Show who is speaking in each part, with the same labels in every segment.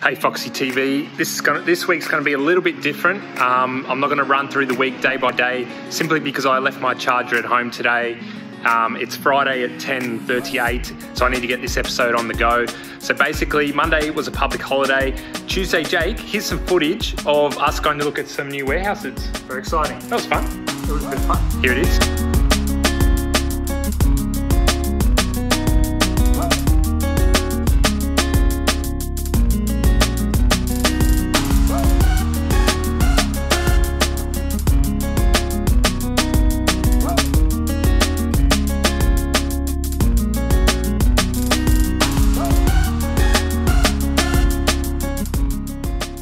Speaker 1: Hey Foxy TV, this week's going to be a little bit different. I'm not going to run through the week day by day simply because I left my charger at home today. It's Friday at 10:38, so I need to get this episode on the go. So basically, Monday was a public holiday. Tuesday, Jake, here's some footage of us going to look at some new warehouses.
Speaker 2: Very exciting.
Speaker 1: That was fun.
Speaker 2: It was a bit fun.
Speaker 1: Here it is.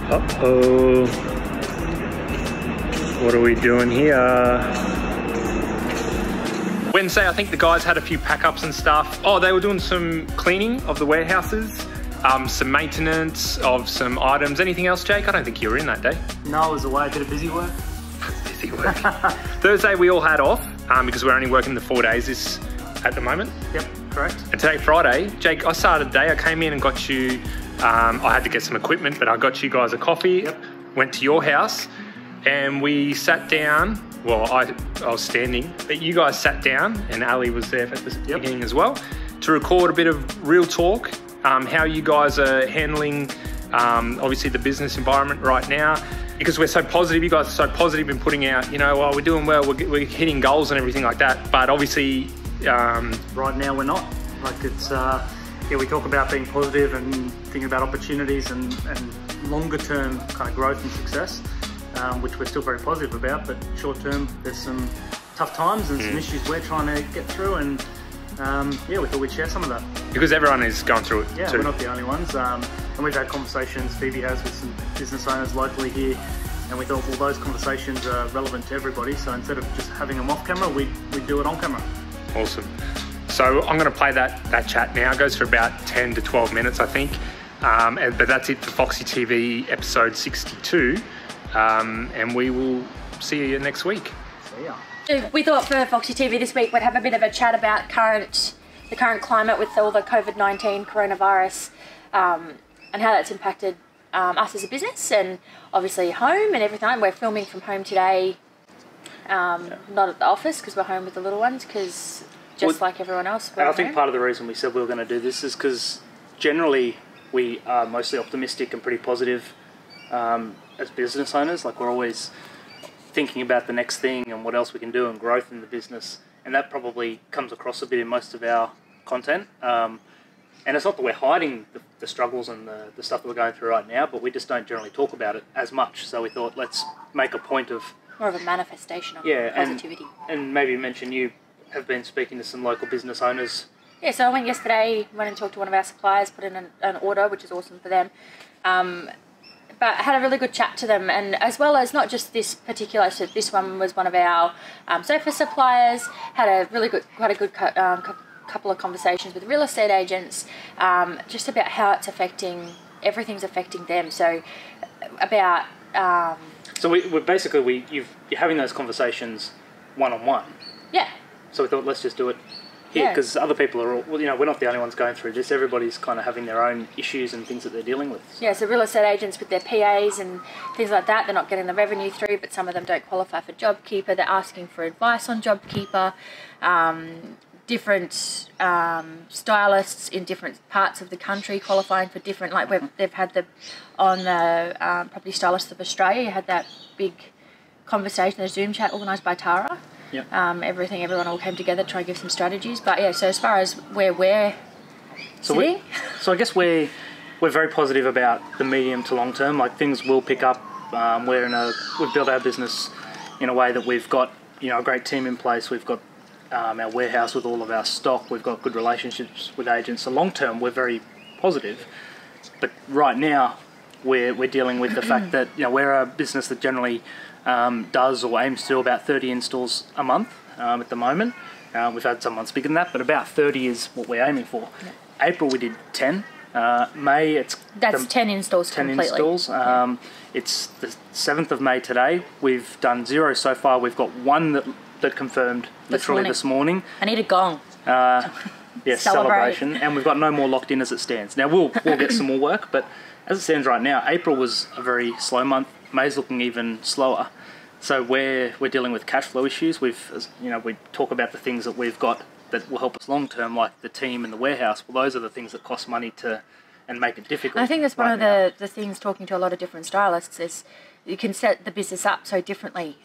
Speaker 1: Uh-oh. What are we doing here? Wednesday, I think the guys had a few pack-ups and stuff. Oh, they were doing some cleaning of the warehouses, some maintenance of some items. Anything else, Jake? I don't think you were in that day.
Speaker 2: No, I was away, a bit of busy work.
Speaker 1: Busy work. Thursday, we all had off because we're only working the 4 days at the moment.
Speaker 2: Yep, correct.
Speaker 1: And today, Friday, Jake, I started the day. I came in and got you... I had to get some equipment, but I got you guys a coffee,
Speaker 2: Yep.
Speaker 1: Went to your house, and we sat down. Well, I was standing, but you guys sat down, and Ali was there at the beginning as well, to record a bit of real talk, how you guys are handling, obviously, the business environment right now. Because we're so positive, you guys are so positive in putting out, you know, well, we're doing well, we're hitting goals and everything like that, but obviously...
Speaker 2: right now we're not. Like it's... yeah, we talk about being positive and thinking about opportunities and longer term kind of growth and success, which we're still very positive about, but short term there's some tough times and some issues we're trying to get through, and yeah, we thought we'd share some of that.
Speaker 1: Because everyone is going through it
Speaker 2: Yeah,
Speaker 1: too.
Speaker 2: We're not the only ones, and we've had conversations, Phoebe has, with some business owners locally here, and we thought, well, those conversations are relevant to everybody, so instead of just having them off camera, we'd do it on camera.
Speaker 1: Awesome. So I'm going to play that chat now. It goes for about 10 to 12 minutes, I think. But that's it for Foxy TV episode 62. And we will see you next week.
Speaker 2: See ya.
Speaker 3: We thought for Foxy TV this week we'd have a bit of a chat about the current climate with all the COVID-19 coronavirus, and how that's impacted us as a business and obviously home and everything. We're filming from home today, not at the office because we're home with the little ones, because like everyone else.
Speaker 2: I think part of the reason we said we were going to do this is because generally we are mostly optimistic and pretty positive as business owners. Like, we're always thinking about the next thing and what else we can do and growth in the business, and that probably comes across a bit in most of our content. And it's not that we're hiding the struggles and the stuff that we're going through right now, but we just don't generally talk about it as much. So we thought, let's make a point of...
Speaker 3: more of a manifestation of positivity.
Speaker 2: And maybe mention you have been speaking to some local business owners.
Speaker 3: Yeah, so I went and talked to one of our suppliers, put in an order, which is awesome for them. But I had a really good chat to them, and as well as not just this particular, so this one was one of our sofa suppliers, had a really good, quite a good couple of conversations with real estate agents, just about how it's everything's affecting them. So about...
Speaker 2: So you're having those conversations one-on-one.
Speaker 3: Yeah.
Speaker 2: So we thought, let's just do it here, because other people are all, well, you know, we're not the only ones going through this. Everybody's kind of having their own issues and things that they're dealing with.
Speaker 3: Yeah, so real estate agents with their PAs and things like that, they're not getting the revenue through, but some of them don't qualify for JobKeeper. They're asking for advice on JobKeeper. Different stylists in different parts of the country qualifying for different, like they've had the Property Stylists of Australia, you had that big conversation, a Zoom chat organised by Tara.
Speaker 2: Yep.
Speaker 3: Everyone all came together to try and give some strategies. But yeah, so as far as where we're sitting...
Speaker 2: So I guess we're very positive about the medium to long term. Like, things will pick up. We've built our business in a way that we've got, you know, a great team in place. We've got our warehouse with all of our stock. We've got good relationships with agents. So long term, we're very positive. But right now, we're dealing with the fact that, you know, we're a business that generally does or aims to do about 30 installs a month at the moment. We've had some months bigger than that, but about 30 is what we're aiming for. Yep. April we did 10. May
Speaker 3: that's 10 installs
Speaker 2: 10
Speaker 3: completely.
Speaker 2: Installs. It's the 7th of May today. We've done 0 so far. We've got one that confirmed literally this morning.
Speaker 3: I need a gong.
Speaker 2: celebration, and we've got no more locked in as it stands. Now we'll get some more work, but as it stands right now, April was a very slow month. May's looking even slower. So we're dealing with cash flow issues. We talk about the things that we've got that will help us long term, like the team and the warehouse. Well, those are the things that cost money and make it difficult.
Speaker 3: I think that's one of the things, talking to a lot of different stylists, is you can set the business up so differently.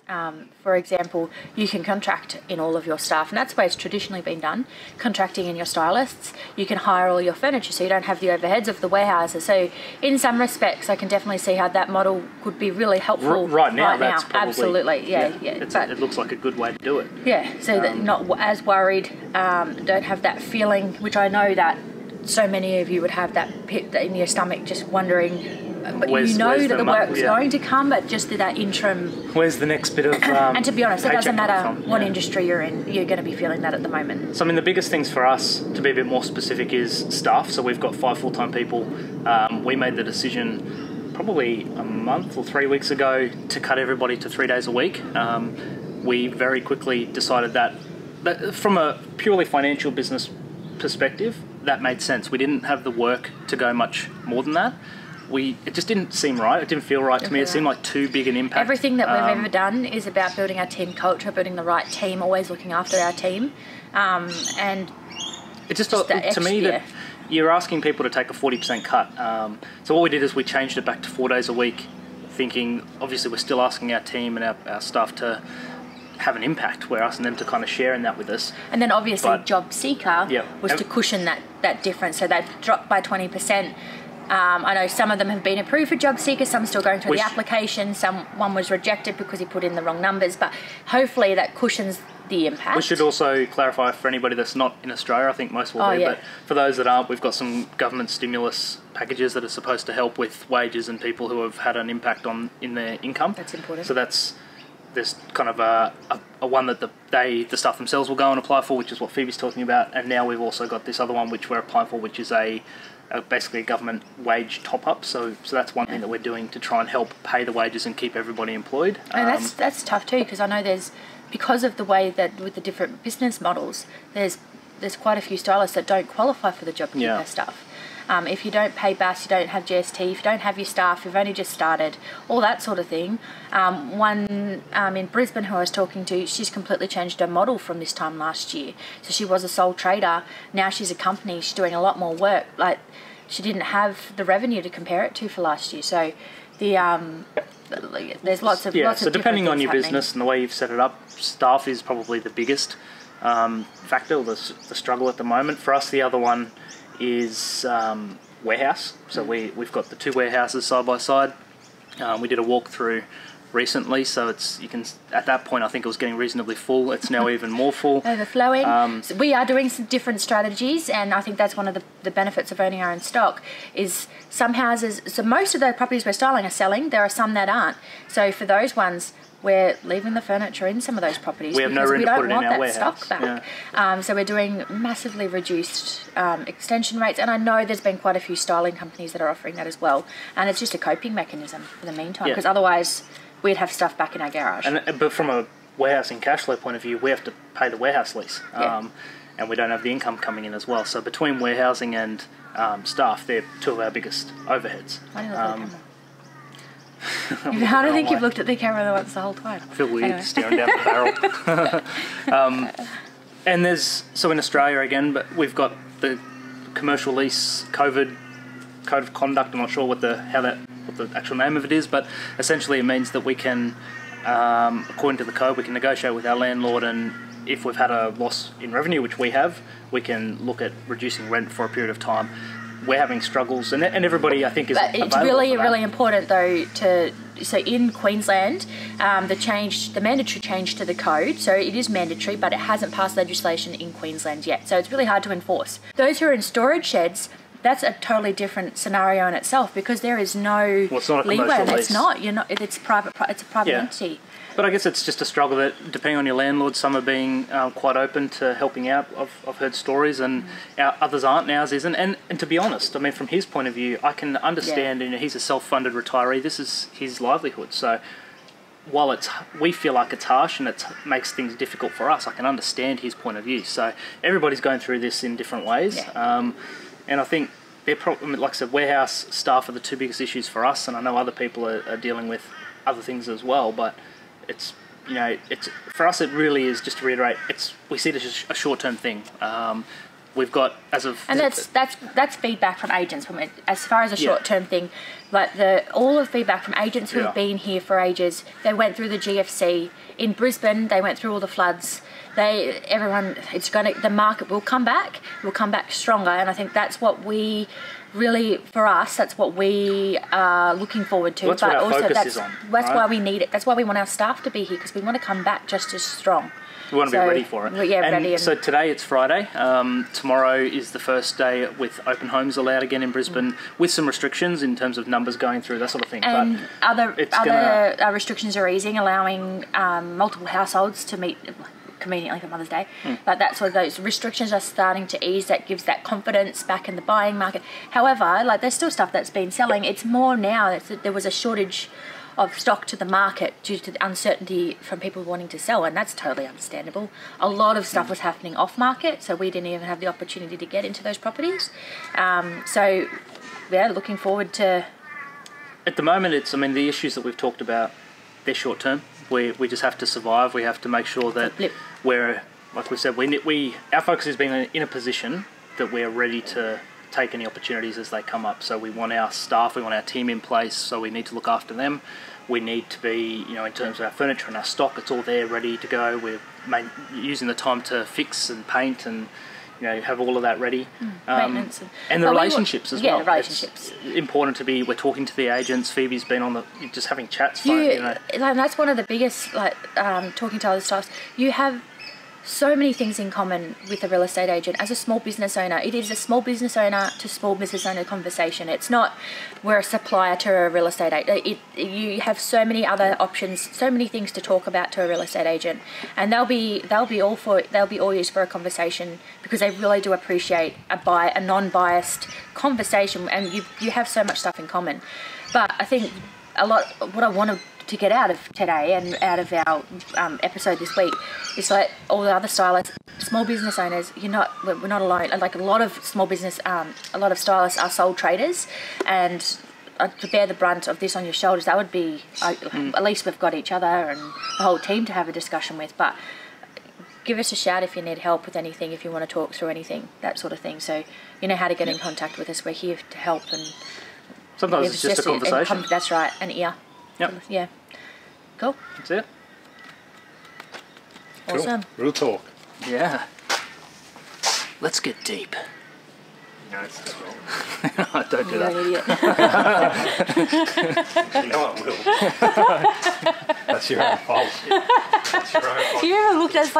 Speaker 3: For example, you can contract in all of your staff, and that's the way it's traditionally been done, contracting in your stylists. You can hire all your furniture so you don't have the overheads of the warehouses. So in some respects, I can definitely see how that model could be really helpful.
Speaker 2: Right now, that's probably...
Speaker 3: Absolutely, yeah.
Speaker 2: It looks like a good way to do it.
Speaker 3: Yeah, so that you're not as worried, don't have that feeling, which I know that so many of you would have, that pit in your stomach just wondering... But you know that the work's going to come, but just that interim...
Speaker 2: Where's the next bit of
Speaker 3: and to be honest, it doesn't matter what industry you're in, you're going to be feeling that at the moment.
Speaker 2: So, I mean, the biggest things for us, to be a bit more specific, is staff. So we've got 5 full-time people. We made the decision probably a month or 3 weeks ago to cut everybody to 3 days a week. We very quickly decided that from a purely financial business perspective, that made sense. We didn't have the work to go much more than that. It just didn't seem right. It didn't feel right to me. It seemed like too big an impact.
Speaker 3: Everything that we've ever done is about building our team culture, building the right team, always looking after our team. And
Speaker 2: it just to me that you're asking people to take a 40% cut. So what we did is we changed it back to 4 days a week, thinking obviously we're still asking our team and our staff to have an impact. We're asking them to kind of share in that with us.
Speaker 3: And then obviously Job Seeker was to cushion that difference. So they've dropped by 20%. I know some of them have been approved for Job Seeker, some still going through the application, one was rejected because he put in the wrong numbers, but hopefully that cushions the impact.
Speaker 2: We should also clarify for anybody that's not in Australia, I think most will be, but for those that aren't, we've got some government stimulus packages that are supposed to help with wages and people who have had an impact in their income.
Speaker 3: That's important.
Speaker 2: So there's kind of a one that the staff themselves will go and apply for, which is what Phoebe's talking about, and now we've also got this other one which we're applying for, which is basically a government wage top-up. So that's one thing that we're doing to try and help pay the wages and keep everybody employed.
Speaker 3: And that's tough too, because I know because of the way that with the different business models, there's quite a few stylists that don't qualify for the job keeper stuff. If you don't pay BAS, you don't have GST, if you don't have your staff, you've only just started, all that sort of thing. One in Brisbane who I was talking to, she's completely changed her model from this time last year. So she was a sole trader, now she's a company, she's doing a lot more work. Like, she didn't have the revenue to compare it to for last year. So there's lots of
Speaker 2: so depending on your business and the way you've set it up, staff is probably the biggest factor, or the struggle at the moment. For us, the other one is warehouse. So we've got the 2 warehouses side by side. We did a walkthrough recently, so at that point I think it was getting reasonably full. It's now even more full,
Speaker 3: overflowing. So we are doing some different strategies, and I think that's one of the benefits of owning our own stock. Is some houses, so most of the properties we're styling are selling. There are some that aren't. So for those ones, we're leaving the furniture in some of those properties
Speaker 2: we have no room to put it in our warehouse.
Speaker 3: Stock back. So we're doing massively reduced extension rates, and I know there's been quite a few styling companies that are offering that as well, and it's just a coping mechanism for the meantime, because otherwise we'd have stuff back in our garage.
Speaker 2: But from a warehousing cash flow point of view, we have to pay the warehouse lease, and we don't have the income coming in as well. So between warehousing and staff, they're 2 of our biggest overheads.
Speaker 3: I don't think you've looked at the camera once the whole time.
Speaker 2: I feel weird staring down the barrel. And so in Australia again, but we've got the commercial lease code of conduct. I'm not sure what the actual name of it is, but essentially it means that we can, according to the code, we can negotiate with our landlord, and if we've had a loss in revenue, which we have, we can look at reducing rent for a period of time. We're having struggles, and everybody, I think, is available. It's
Speaker 3: really important though so in Queensland, the mandatory change to the code. So it is mandatory, but it hasn't passed legislation in Queensland yet. So it's really hard to enforce. Those who are in storage sheds, that's a totally different scenario in itself, because there is no leeway. It's not. It's private. It's a private entity.
Speaker 2: But I guess it's just a struggle that, depending on your landlord, some are being quite open to helping out. I've heard stories, and others aren't, and ours isn't. And to be honest, I mean, from his point of view, I can understand, he's a self-funded retiree. This is his livelihood. So while we feel like it's harsh and it makes things difficult for us, I can understand his point of view. So everybody's going through this in different ways.
Speaker 3: Yeah.
Speaker 2: And I think they're probably, like I said, warehouse staff are the two biggest issues for us, and I know other people are dealing with other things as well, but it's, you know, it's for us, it really is, just to reiterate, we see it as a short-term thing. We've got, as of...
Speaker 3: And that's feedback from agents. As far as a short-term thing, like all the feedback from agents who have been here for ages, they went through the GFC. In Brisbane, they went through all the floods. The market will come back. It will come back stronger, and I think that's what we really, for us, that's what we are looking forward to.
Speaker 2: That's what our focus is on.
Speaker 3: That's why we need it. That's why we want our staff to be here, because we want to come back just as strong.
Speaker 2: We want to be ready for it.
Speaker 3: Yeah, ready.
Speaker 2: So today it's Friday. Tomorrow is the first day with open homes allowed again in Brisbane, with some restrictions in terms of numbers going through, that sort of thing.
Speaker 3: And other restrictions are easing, allowing multiple households to meet conveniently for Mother's Day. But that's what those restrictions are starting to ease. That gives that confidence back in the buying market. However, like, there's still stuff that's been selling. It's more now that there was a shortage of stock to the market due to the uncertainty from people wanting to sell, and that's totally understandable. A lot of stuff was happening off market, so we didn't even have the opportunity to get into those properties. So yeah, looking forward to...
Speaker 2: At the moment, the issues that we've talked about, they're short term. We just have to survive. We have to make sure that we're, like we said, our focus is being in a position that we're ready to take any opportunities as they come up. So we want our staff, we want our team in place, so we need to look after them. We need to be, you know, in terms of our furniture and our stock, it's all there ready to go. We're using the time to fix and paint and, you know, have all of that ready.
Speaker 3: Maintenance.
Speaker 2: And the relationships as well.
Speaker 3: Yeah, relationships.
Speaker 2: It's important to be, we're talking to the agents. Phoebe's been on just having chats. And
Speaker 3: that's one of the biggest, talking to other staff. You have so many things in common with a real estate agent. As a small business owner, it is a small business owner to small business owner conversation. It's not we're a supplier to a real estate agent. You have so many other options, so many things to talk about to a real estate agent, and they'll be all used for a conversation, because they really do appreciate a non-biased conversation, and you have so much stuff in common. But I think what I wanted to get out of today and out of our episode this week is like all the other stylists, small business owners, we're not alone. Like a lot of small business, a lot of stylists are sole traders, and to bear the brunt of this on your shoulders, that would be, at least we've got each other and the whole team to have a discussion with. But give us a shout if you need help with anything, if you want to talk through anything, that sort of thing. So you know how to get in contact with us. We're here to help, and
Speaker 2: sometimes it's just a conversation.
Speaker 3: That's right, an ear.
Speaker 2: Yep.
Speaker 3: Yeah. Cool.
Speaker 2: That's it.
Speaker 3: Awesome.
Speaker 1: Cool. Real talk.
Speaker 2: Yeah. Let's get deep.
Speaker 1: No, it's just wrong.
Speaker 2: Don't do that.
Speaker 3: You're an idiot.
Speaker 1: You know I will. That's your own fault. That's your own fault.
Speaker 3: You ever looked at us like